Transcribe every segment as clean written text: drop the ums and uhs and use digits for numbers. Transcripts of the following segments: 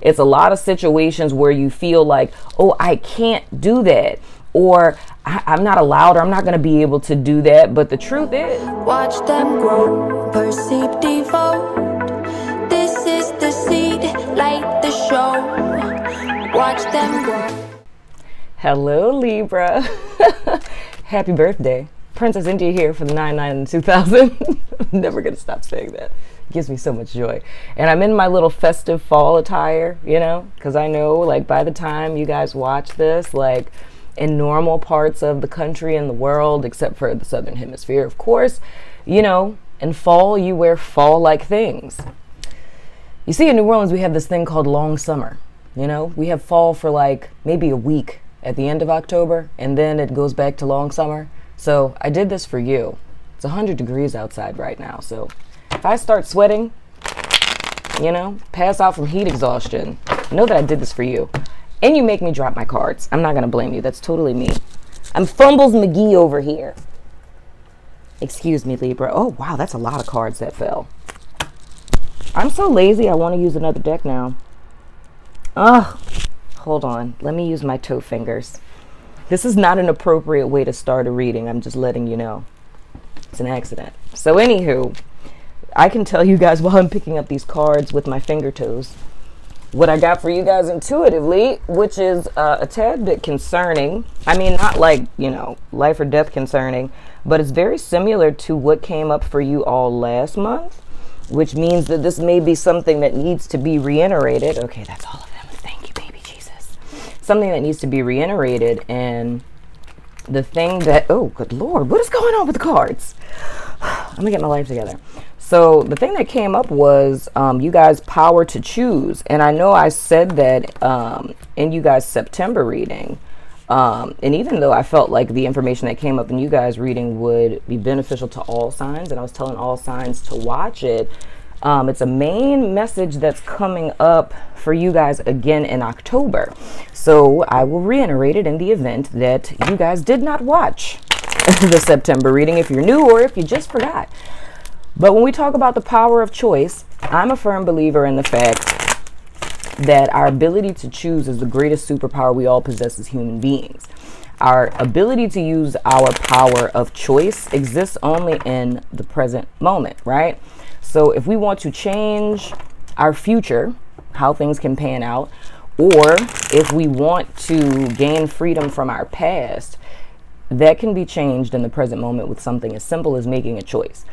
It's a lot of situations where you feel like, oh, I can't do that, or I'm not allowed, or I'm not going to be able to do that. But the truth is, watch them grow, perceive, devote. This is the seed, light the show. Watch them grow. hello, Libra. Happy birthday. Princess India here for the 99 and 2000. I'm never going to stop saying that. It gives me so much joy. And I'm in my little festive fall attire, you know, because I know, like, by the time you guys watch this, like, in normal parts of the country and the world, except for the southern hemisphere, of course, you know, in fall, you wear fall-like things. You see, in New Orleans, we have this thing called long summer. You know, we have fall for like maybe a week at the end of October, and then it goes back to long summer. So I did this for you. It's 100 degrees outside right now. So if I start sweating, you know, pass out from heat exhaustion, know that I did this for you. And you make me drop my cards. I'm not going to blame you. That's totally me. I'm Fumbles McGee over here. Excuse me, Libra. Oh, wow, that's a lot of cards that fell. I'm so lazy, I want to use another deck now. Ugh. Hold on. Let me use my toe fingers. This is not an appropriate way to start a reading. I'm just letting you know. It's an accident. So anywho, I can tell you guys while I'm picking up these cards with my finger toes what I got for you guys intuitively, which is a tad bit concerning. I mean, not like, you know, life or death concerning, but it's very similar to what came up for you all last month, which means that this may be something that needs to be reiterated. Okay, that's all of them. Thank you, baby Jesus. Something that needs to be reiterated. And the thing that, oh, good Lord, what is going on with the cards? I'm gonna get my life together. So the thing that came up was you guys' power to choose. And I know I said that in you guys' September reading. And even though I felt like the information that came up in you guys' reading would be beneficial to all signs, and I was telling all signs to watch it, it's a main message that's coming up for you guys again in October. So I will reiterate it in the event that you guys did not watch the September reading, if you're new or if you just forgot. But when we talk about the power of choice, I'm a firm believer in the fact that our ability to choose is the greatest superpower we all possess as human beings. Our ability to use our power of choice exists only in the present moment, right? So if we want to change our future, how things can pan out, or if we want to gain freedom from our past, that can be changed in the present moment with something as simple as making a choice.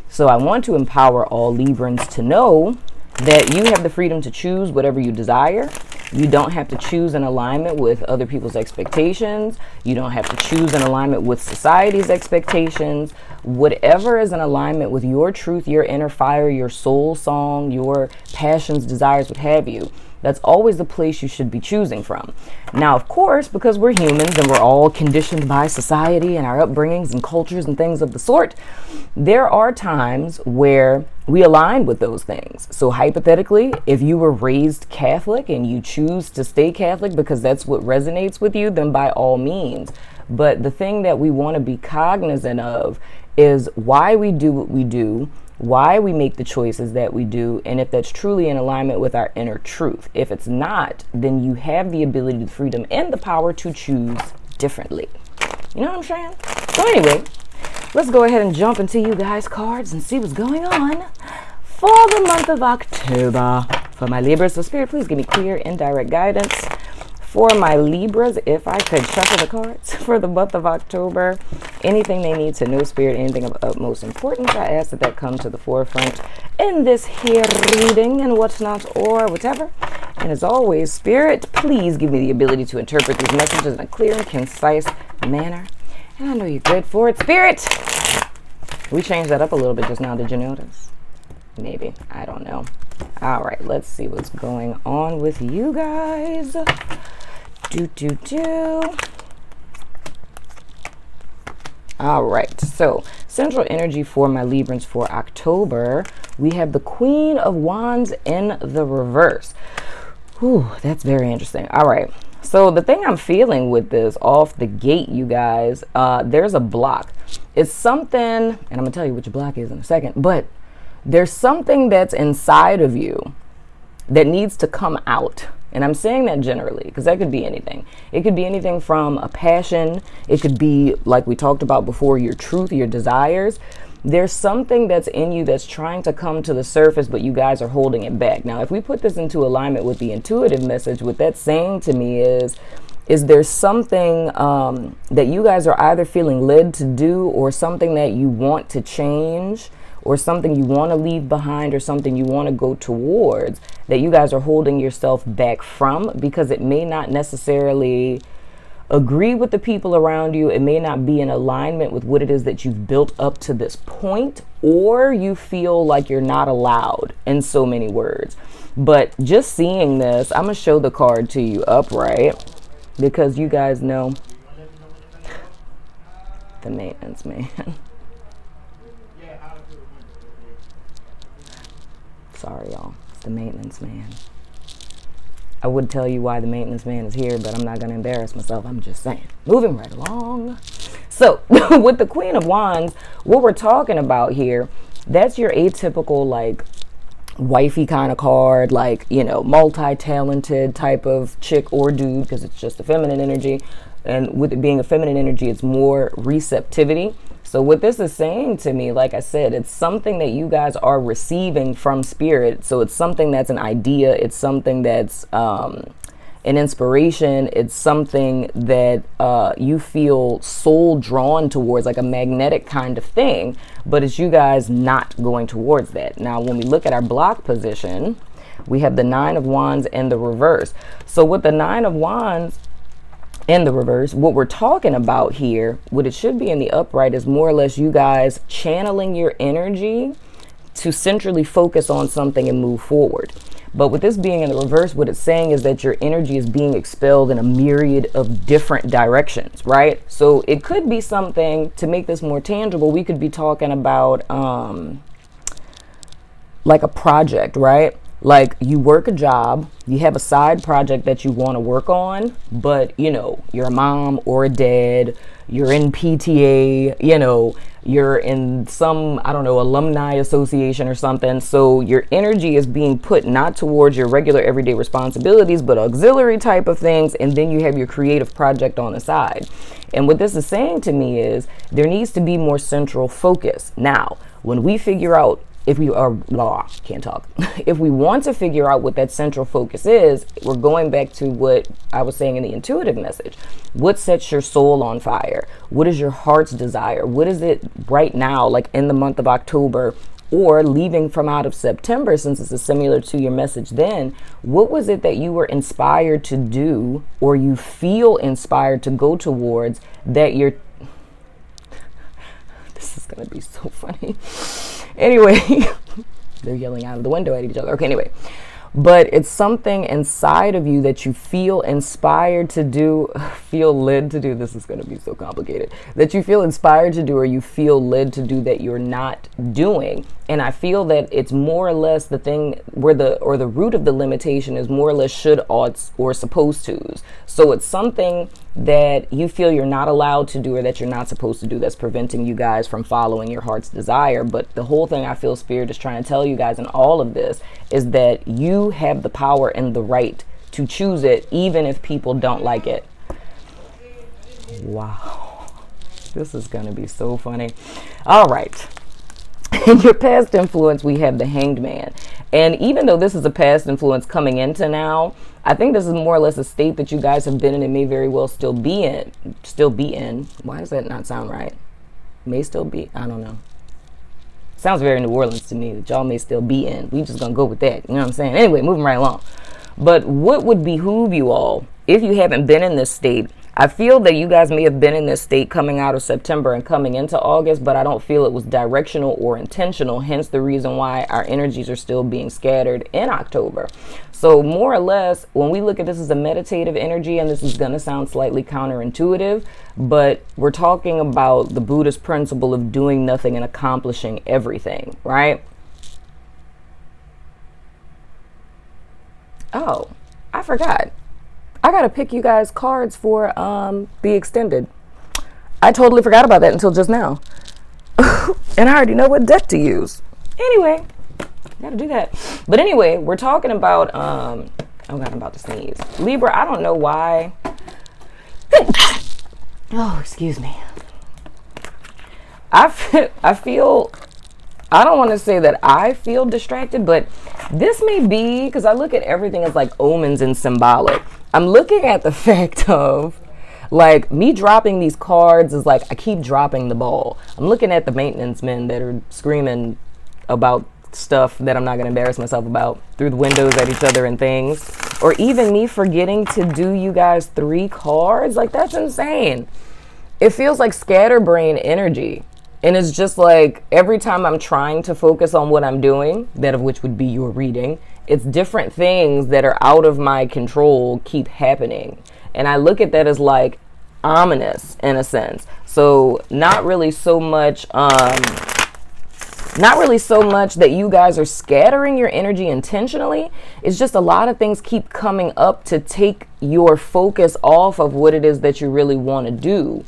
So I want to empower all Librans to know that you have the freedom to choose whatever you desire. You don't have to choose in alignment with other people's expectations. You don't have to choose in alignment with society's expectations. Whatever is in alignment with your truth, your inner fire, your soul song, your passions, desires, what have you, that's always the place you should be choosing from. Now, of course, because we're humans and we're all conditioned by society and our upbringings and cultures and things of the sort, there are times where we align with those things. So hypothetically, if you were raised Catholic and you choose to stay Catholic because that's what resonates with you, then by all means. But the thing that we want to be cognizant of is why we do what we do, why we make the choices that we do, and if that's truly in alignment with our inner truth. If it's not, then you have the ability, the freedom, and the power to choose differently. You know what I'm saying? So anyway, let's go ahead and jump into you guys' cards and see what's going on for the month of October for my Libras. So Spirit, please give me clear, indirect guidance for my Libras. If I could shuffle the cards for the month of October, anything they need to know, Spirit, anything of utmost importance, I ask that that come to the forefront in this here reading and whatnot or whatever. And as always, Spirit, please give me the ability to interpret these messages in a clear and concise manner. And I know you're good for it, Spirit. We changed that up a little bit just now. Did you notice? Maybe. I don't know. All right, let's see what's going on with you guys. All right, so central energy for my Librans for October, we have the Queen of Wands in the reverse. Whew, that's very interesting. All right, so the thing I'm feeling with this off the gate, you guys, there's a block. It's something, and I'm gonna tell you what your block is in a second, but there's something that's inside of you that needs to come out. And I'm saying that generally because that could be anything. It could be anything from a passion. It could be, like we talked about before, your truth, your desires. There's something that's in you that's trying to come to the surface, but you guys are holding it back. Now, if we put this into alignment with the intuitive message, what that's saying to me is there's something that you guys are either feeling led to do, or something that you want to change, or something you want to leave behind, or something you want to go towards, that you guys are holding yourself back from because it may not necessarily agree with the people around you. It may not be in alignment with what it is that you've built up to this point, or you feel like you're not allowed, in so many words. But just seeing this, I'm going to show the card to you upright, because you guys know the maintenance man. Sorry, y'all. It's the maintenance man. I would tell you why the maintenance man is here, but I'm not going to embarrass myself. I'm just saying. Moving right along. So, with the Queen of Wands, what we're talking about here, that's your atypical, like, wifey kind of card, like, you know, multi-talented type of chick or dude, because it's just a feminine energy. And with it being a feminine energy, it's more receptivity. So what this is saying to me, like I said, it's something that you guys are receiving from spirit. So it's something that's an idea. It's something that's an inspiration. It's something that you feel soul drawn towards, like a magnetic kind of thing. But it's you guys not going towards that. Now, when we look at our block position, we have the Nine of Wands and the reverse. So with the Nine of Wands in the reverse, what we're talking about here, what it should be in the upright, is more or less you guys channeling your energy to centrally focus on something and move forward. But with this being in the reverse, what it's saying is that your energy is being expelled in a myriad of different directions, right? So it could be something, to make this more tangible, we could be talking about like a project, right? Like, you work a job, you have a side project that you want to work on, but, you know, you're a mom or a dad, you're in PTA, you know, you're in some, I don't know, alumni association or something. So your energy is being put not towards your regular everyday responsibilities, but auxiliary type of things. And then you have your creative project on the side. And what this is saying to me is there needs to be more central focus. Now, when we figure out, if we are, can't talk. If we want to figure out what that central focus is, we're going back to what I was saying in the intuitive message. What sets your soul on fire? What is your heart's desire? What is it right now, like in the month of October, or leaving from out of September, since this is similar to your message then? What was it that you were inspired to do, or you feel inspired to go towards, that you're, this is going to be so funny. Anyway, they're yelling out of the window at each other. Okay, anyway. But it's something inside of you that you feel inspired to do, feel led to do. This is going to be so complicated. That you feel inspired to do, or you feel led to do, that you're not doing. And I feel that it's more or less the thing where the root of the limitation is more or less should, oughts, or supposed to's. So it's something that you feel you're not allowed to do, or that you're not supposed to do, that's preventing you guys from following your heart's desire. But the whole thing I feel Spirit is trying to tell you guys in all of this is that you have the power and the right to choose it, even if people don't like it. Wow. This is going to be so funny. All right. In your past influence, we have the Hanged Man. And even though this is a past influence coming into now, I think this is more or less a state that you guys have been in and may very well still be in. Why does that not sound right? May still be, I don't know. Sounds very New Orleans to me, that y'all may still be in. We just gonna go with that, you know what I'm saying? Anyway, moving right along. But what would behoove you all, if you haven't been in this state? I feel that you guys may have been in this state coming out of September and coming into August, but I don't feel it was directional or intentional, hence the reason why our energies are still being scattered in October. So more or less, when we look at this as a meditative energy, and this is going to sound slightly counterintuitive, but we're talking about the Buddhist principle of doing nothing and accomplishing everything, right? Oh, I forgot. I got to pick you guys cards for the extended. I totally forgot about that until just now. And I already know what deck to use. Anyway, Gotta do that. But anyway, we're talking about, oh God, I'm about to sneeze. Libra, I don't know why. Oh, excuse me. I feel, I don't want to say that I feel distracted, but this may be because I look at everything as like omens and symbolic. I'm looking at the fact of like me dropping these cards is like I keep dropping the ball. I'm looking at the maintenance men that are screaming about stuff that I'm not going to embarrass myself about through the windows at each other and things. Or even me forgetting to do you guys 3 cards. Like, that's insane. It feels like scatterbrain energy. And it's just like every time I'm trying to focus on what I'm doing, that of which would be your reading, it's different things that are out of my control keep happening. And I look at that as like ominous in a sense. So not really so much that you guys are scattering your energy intentionally. It's just a lot of things keep coming up to take your focus off of what it is that you really want to do.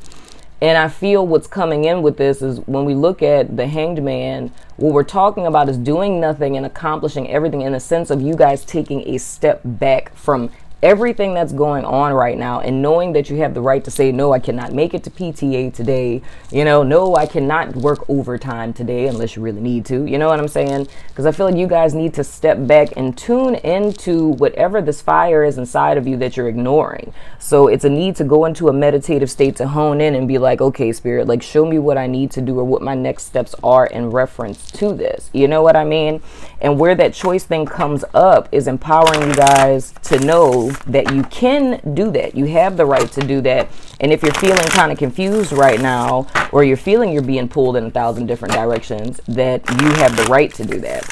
And I feel what's coming in with this is when we look at the Hanged Man, what we're talking about is doing nothing and accomplishing everything in the sense of you guys taking a step back from everything that's going on right now and knowing that you have the right to say, no, I cannot make it to PTA today. You know, no, I cannot work overtime today unless you really need to. You know what I'm saying? Because I feel like you guys need to step back and tune into whatever this fire is inside of you that you're ignoring. So it's a need to go into a meditative state to hone in and be like, okay, spirit, like show me what I need to do or what my next steps are in reference to this. You know what I mean? And where that choice thing comes up is empowering you guys to know that you can do that. You have the right to do that. And if you're feeling kind of confused right now, or you're feeling you're being pulled in 1,000 different directions, that you have the right to do that.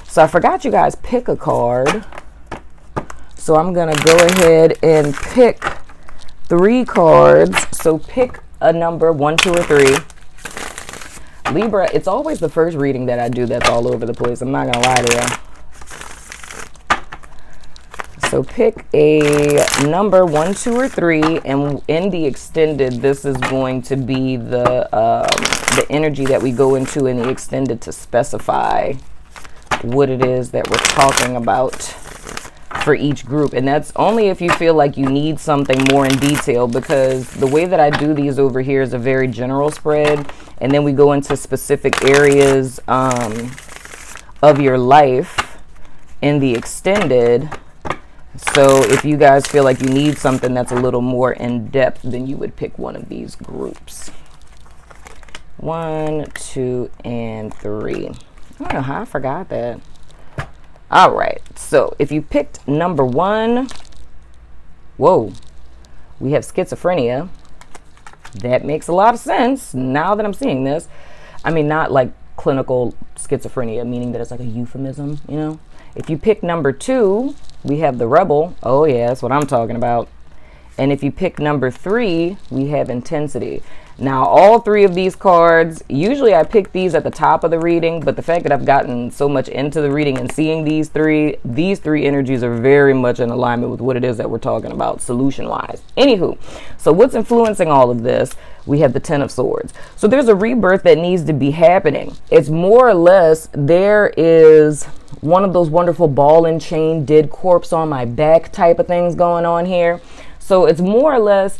So I forgot you guys pick a card. So I'm going to go ahead and pick 3 cards. So pick a number, 1, 2, or 3. Libra, it's always the first reading that I do that's all over the place. I'm not going to lie to you. So pick a number 1, 2, or 3, and in the extended, this is going to be the energy that we go into in the extended to specify what it is that we're talking about for each group. And that's only if you feel like you need something more in detail, because the way that I do these over here is a very general spread, and then we go into specific areas of your life in the extended. So if you guys feel like you need something that's a little more in depth, then you would pick one of these groups. 1, 2, and 3. I don't know how I forgot that. All right. So if you picked number 1, whoa, we have schizophrenia. That makes a lot of sense now that I'm seeing this. I mean, not like clinical schizophrenia, meaning that it's like a euphemism, you know? If you pick number 2, we have the rebel. Oh yeah, that's what I'm talking about. And if you pick number 3, we have intensity. Now, all 3 of these cards, usually I pick these at the top of the reading, but the fact that I've gotten so much into the reading and seeing these three energies are very much in alignment with what it is that we're talking about solution-wise. Anywho, so what's influencing all of this? We have the 10 of Swords. So there's a rebirth that needs to be happening. It's more or less, there is one of those wonderful ball and chain, dead corpse on my back type of things going on here. So it's more or less,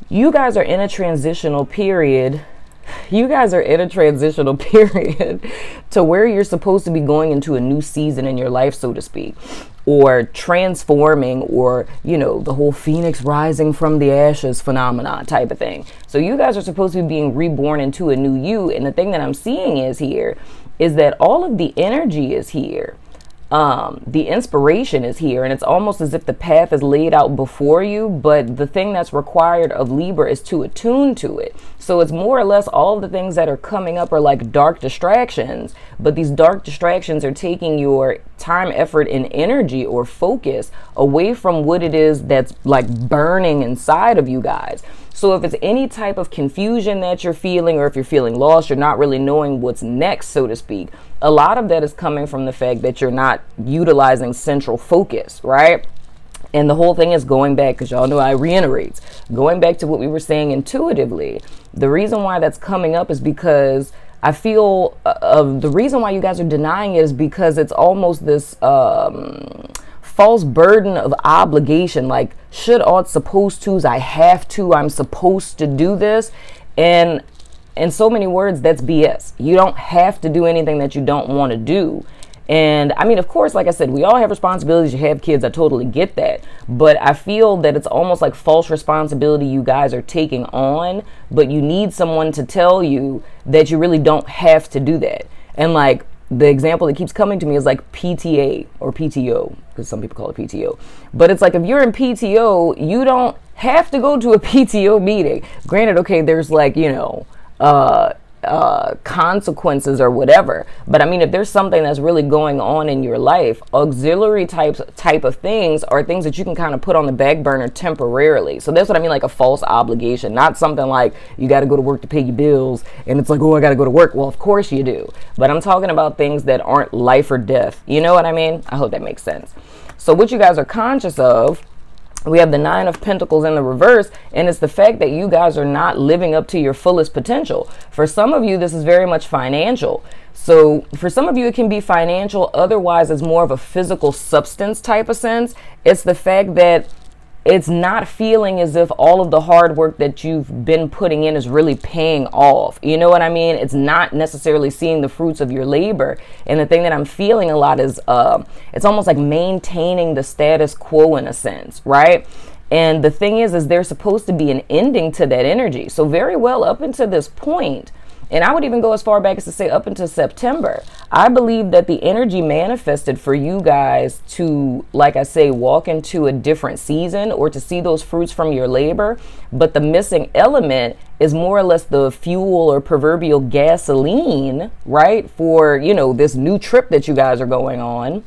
you guys are in a transitional period. You guys are in a transitional period to where you're supposed to be going into a new season in your life, so to speak, or transforming, or, you know, the whole phoenix rising from the ashes phenomenon type of thing. So you guys are supposed to be being reborn into a new you. And the thing that I'm seeing is here is that all of the energy is here. The inspiration is here, and it's almost as if the path is laid out before you, but the thing that's required of Libra is to attune to it. So it's more or less all of the things that are coming up are like dark distractions, but these dark distractions are taking your time, effort, and energy or focus away from what it is that's like burning inside of you guys. So if it's any type of confusion that you're feeling, or if you're feeling lost, you're not really knowing what's next, so to speak, a lot of that is coming from the fact that you're not utilizing central focus, right? And the whole thing is going back, because y'all know I reiterate, going back to what we were saying intuitively. The reason why that's coming up is because I feel the reason why you guys are denying it is because it's almost this false burden of obligation, like should, ought, supposed to's, I have to, I'm supposed to do this. And in so many words, that's BS. You don't have to do anything that you don't want to do. And I mean, of course, like I said, we all have responsibilities. You have kids. I totally get that. But I feel that it's almost like false responsibility you guys are taking on, but you need someone to tell you that you really don't have to do that. And like the example that keeps coming to me is like PTA or PTO, because some people call it PTO. But it's like if you're in PTO, you don't have to go to a PTO meeting. Granted, okay, there's like, you know, consequences or whatever, but I mean, if there's something that's really going on in your life, auxiliary type of things are things that you can kind of put on the back burner temporarily. So that's what I mean, like a false obligation, not something like you got to go to work to pay your bills and it's like, oh, I got to go to work. Well, of course you do, but I'm talking about things that aren't life or death. You know what I mean? I hope that makes sense. So what you guys are conscious of, we have the 9 of Pentacles in the reverse, and it's the fact that you guys are not living up to your fullest potential. For some of you, this is very much financial. So for some of you, it can be financial. Otherwise, it's more of a physical substance type of sense. It's the fact that it's not feeling as if all of the hard work that you've been putting in is really paying off. You know what I mean? It's not necessarily seeing the fruits of your labor. And the thing that I'm feeling a lot is it's almost like maintaining the status quo in a sense, right? And the thing is there's supposed to be an ending to that energy. So very well up until this point, and I would even go as far back as to say up until September, I believe that the energy manifested for you guys to, like I say, walk into a different season or to see those fruits from your labor. But the missing element is more or less the fuel or proverbial gasoline, right? For, you know, this new trip that you guys are going on.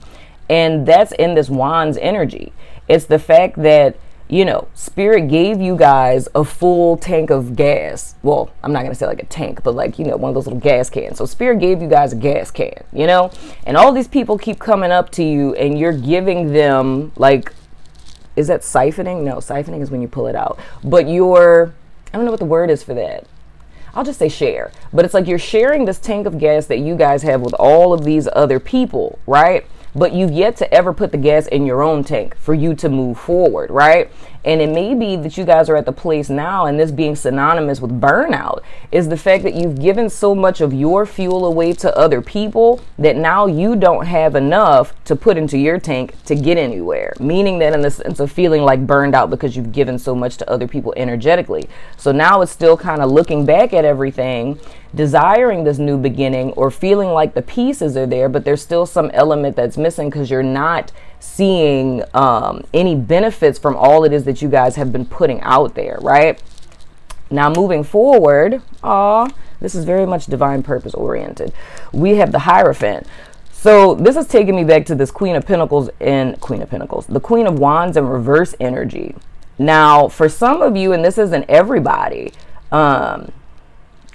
And that's in this Wands energy. It's the fact that, you know, Spirit gave you guys a full tank of gas. Well, I'm not going to say like a tank, but like, you know, one of those little gas cans. So Spirit gave you guys a gas can, you know, and all these people keep coming up to you and you're giving them like, is that siphoning? No, siphoning is when you pull it out. But you're, I don't know what the word is for that. I'll just say share. But it's like you're sharing this tank of gas that you guys have with all of these other people, right? But you've yet to ever put the gas in your own tank for you to move forward, right? And it may be that you guys are at the place now, and this being synonymous with burnout, is the fact that you've given so much of your fuel away to other people that now you don't have enough to put into your tank to get anywhere. Meaning that in the sense of feeling like burned out because you've given so much to other people energetically. So now it's still kind of looking back at everything, desiring this new beginning or feeling like the pieces are there, but there's still some element that's missing because you're not seeing any benefits from all it is that you guys have been putting out there, right? Now moving forward, this is very much divine purpose oriented. We have the Hierophant. So this is taking me back to this Queen of Pentacles, the Queen of Wands in reverse energy. Now, for some of you, and this isn't everybody,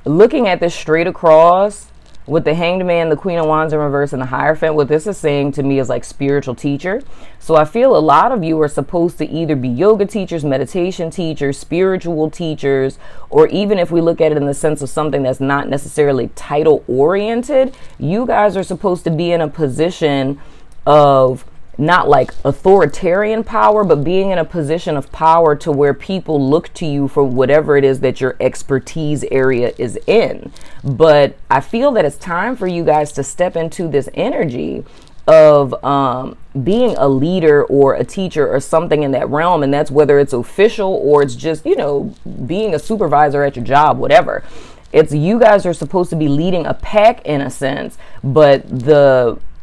looking at this straight across with the Hanged Man, the Queen of Wands in reverse, and the Hierophant, what this is saying to me is like spiritual teacher. So I feel a lot of you are supposed to either be yoga teachers, meditation teachers, spiritual teachers, or even if we look at it in the sense of something that's not necessarily title oriented, you guys are supposed to be in a position of not like authoritarian power, but being in a position of power to where people look to you for whatever it is that your expertise area is in. But I feel that it's time for you guys to step into this energy of being a leader or a teacher or something in that realm. And that's whether it's official or it's just, you know, being a supervisor at your job, whatever. It's you guys are supposed to be leading a pack in a sense, but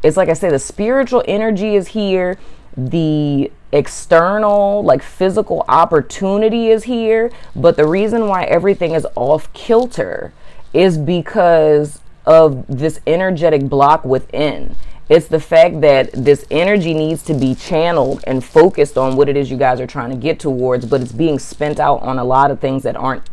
it's like I say, the spiritual energy is here. The external, like physical opportunity is here. But the reason why everything is off kilter is because of this energetic block within. It's the fact that this energy needs to be channeled and focused on what it is you guys are trying to get towards, but it's being spent out on a lot of things that aren't,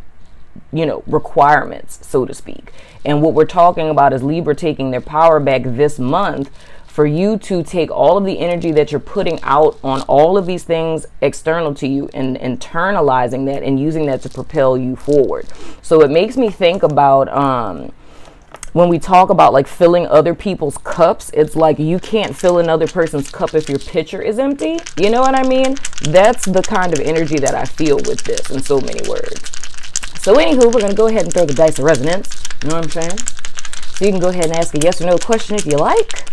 you know, requirements, so to speak. And what we're talking about is Libra taking their power back this month for you to take all of the energy that you're putting out on all of these things external to you and internalizing that and using that to propel you forward. So it makes me think about when we talk about like filling other people's cups, it's like you can't fill another person's cup if your pitcher is empty. You know what I mean? That's the kind of energy that I feel with this in so many words. So anywho, we're going to go ahead and throw the dice of resonance. You know what I'm saying? So you can go ahead and ask a yes or no question if you like.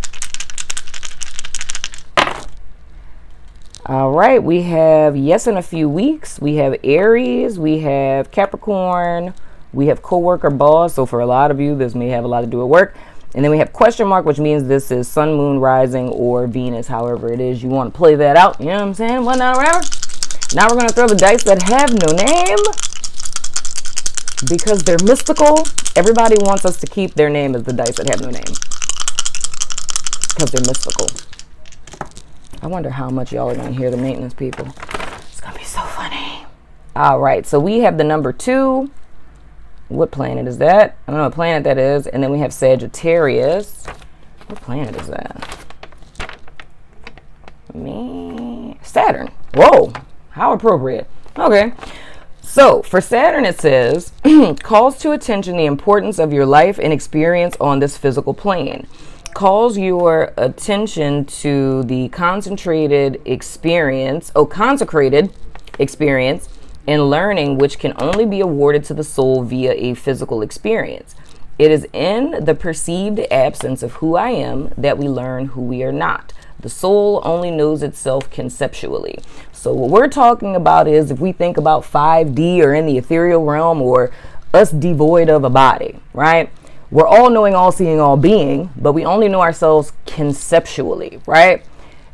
All right, we have yes in a few weeks. We have Aries, we have Capricorn, we have coworker boss. So for a lot of you, this may have a lot to do with work. And then we have question mark, which means this is sun, moon, rising, or Venus, however it is you want to play that out. You know what I'm saying? One hour. Now we're going to throw the dice that have no name because they're mystical. Everybody wants us to keep their name as the dice that have no name because they're mystical. I wonder how much y'all are going to hear the maintenance people. It's going to be so funny. All right, so we have the number 2. What planet is that? I don't know what planet that is. And then we have Sagittarius. What planet is that? Saturn. Whoa, how appropriate. Okay. So for Saturn, it says, calls to attention the importance of your life and experience on this physical plane. Calls your attention to the consecrated experience in learning, which can only be awarded to the soul via a physical experience. It is in the perceived absence of who I am that we learn who we are not. The soul only knows itself conceptually. So what we're talking about is if we think about 5D or in the ethereal realm or us devoid of a body, right? We're all knowing, all seeing, all being, but we only know ourselves conceptually, right?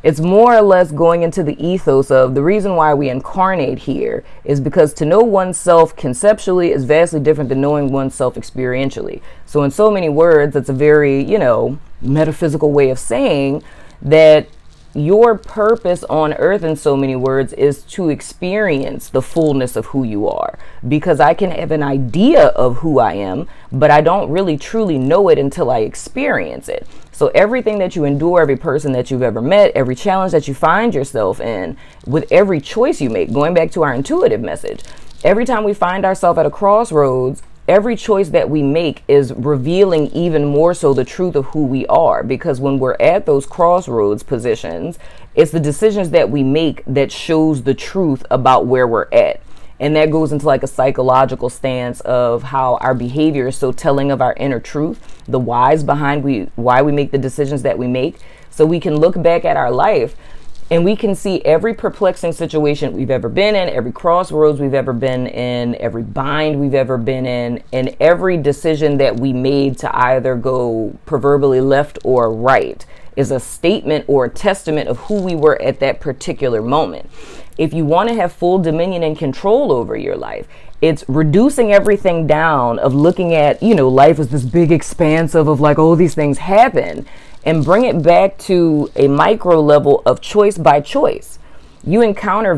It's more or less going into the ethos of the reason why we incarnate here is because to know oneself conceptually is vastly different than knowing oneself experientially. So in so many words, it's a very, metaphysical way of saying that your purpose on earth, in so many words, is to experience the fullness of who you are. Because I can have an idea of who I am, but I don't really truly know it until I experience it. So everything that you endure, every person that you've ever met, every challenge that you find yourself in, with every choice you make, going back to our intuitive message, every time we find ourselves at a crossroads, every choice that we make is revealing even more so the truth of who we are. Because when we're at those crossroads positions, it's the decisions that we make that shows the truth about where we're at. And that goes into like a psychological stance of how our behavior is so telling of our inner truth, the whys behind why we make the decisions that we make. So we can look back at our life and we can see every perplexing situation we've ever been in, every crossroads we've ever been in, every bind we've ever been in, and every decision that we made to either go proverbially left or right is a statement or a testament of who we were at that particular moment. If you want to have full dominion and control over your life, it's reducing everything down of looking at, life as this big expansive of like, oh, these things happen, and bring it back to a micro level of choice by choice. You encounter a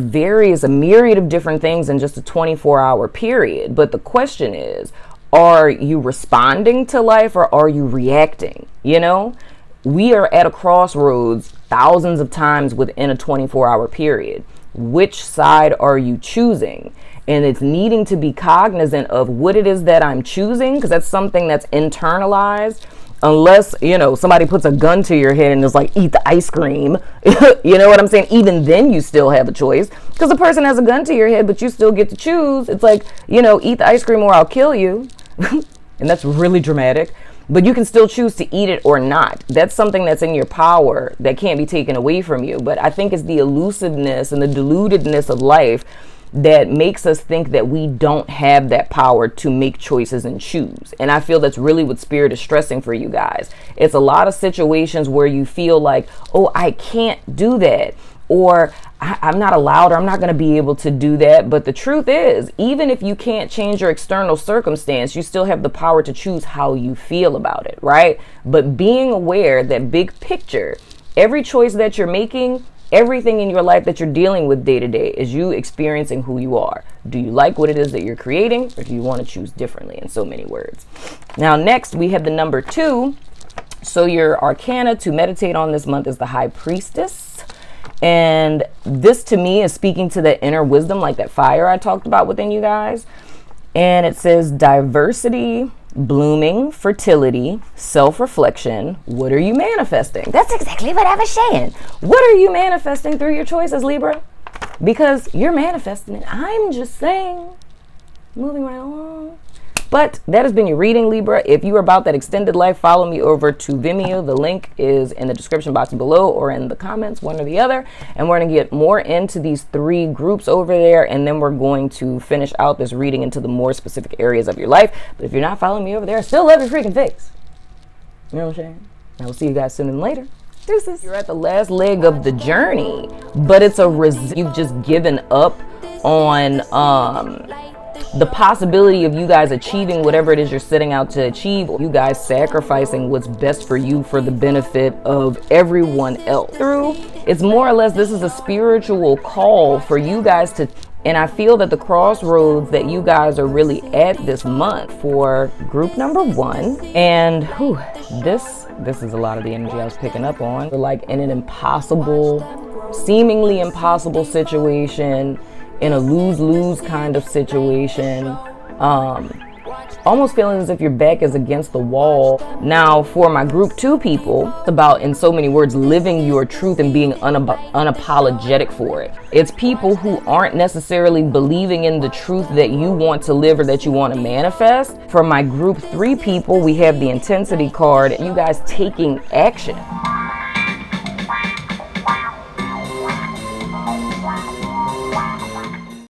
myriad of different things in just a 24-hour period. But the question is, are you responding to life or are you reacting? We are at a crossroads thousands of times within a 24-hour period. Which side are you choosing? And it's needing to be cognizant of what it is that I'm choosing, because that's something that's internalized. Unless, somebody puts a gun to your head and is like, eat the ice cream. You know what I'm saying? Even then you still have a choice, because the person has a gun to your head, but you still get to choose. It's like, eat the ice cream or I'll kill you. And that's really dramatic. But you can still choose to eat it or not. That's something that's in your power that can't be taken away from you. But I think it's the elusiveness and the deludedness of life that makes us think that we don't have that power to make choices and choose. And I feel that's really what Spirit is stressing for you guys. It's a lot of situations where you feel like, oh, I can't do that, or I'm not allowed, or I'm not going to be able to do that. But the truth is, even if you can't change your external circumstance, you still have the power to choose how you feel about it, right? But being aware that big picture, every choice that you're making, everything in your life that you're dealing with day to day is you experiencing who you are. Do you like what it is that you're creating, or do you want to choose differently, in so many words? Now, next we have the number 2. So your arcana to meditate on this month is the High Priestess. And this to me is speaking to that inner wisdom, like that fire I talked about within you guys. And it says diversity blooming, fertility, self-reflection. What are you manifesting? That's exactly what I was saying. What are you manifesting through your choices, Libra? Because you're manifesting it. I'm just saying, moving right along. But that has been your reading, Libra. If you are about that extended life, follow me over to Vimeo. The link is in the description box below or in the comments, one or the other. And we're going to get more into these 3 groups over there. And then we're going to finish out this reading into the more specific areas of your life. But if you're not following me over there, I still love your freaking face. You know what I'm saying? I will see you guys sooner than later. Deuces. You're at the last leg of the journey, but it's you've just given up on the possibility of you guys achieving whatever it is you're setting out to achieve, or you guys sacrificing what's best for you for the benefit of everyone else. It's more or less, this is a spiritual call for you guys to, and I feel that the crossroads that you guys are really at this month for group number 1, and this is a lot of the energy I was picking up on. We're like in an impossible, seemingly impossible situation, in a lose-lose kind of situation, almost feeling as if your back is against the wall. Now, for my group 2 people, it's about, in so many words, living your truth and being unapologetic for it. It's people who aren't necessarily believing in the truth that you want to live or that you want to manifest. For my group 3 people, we have the intensity card, and you guys taking action.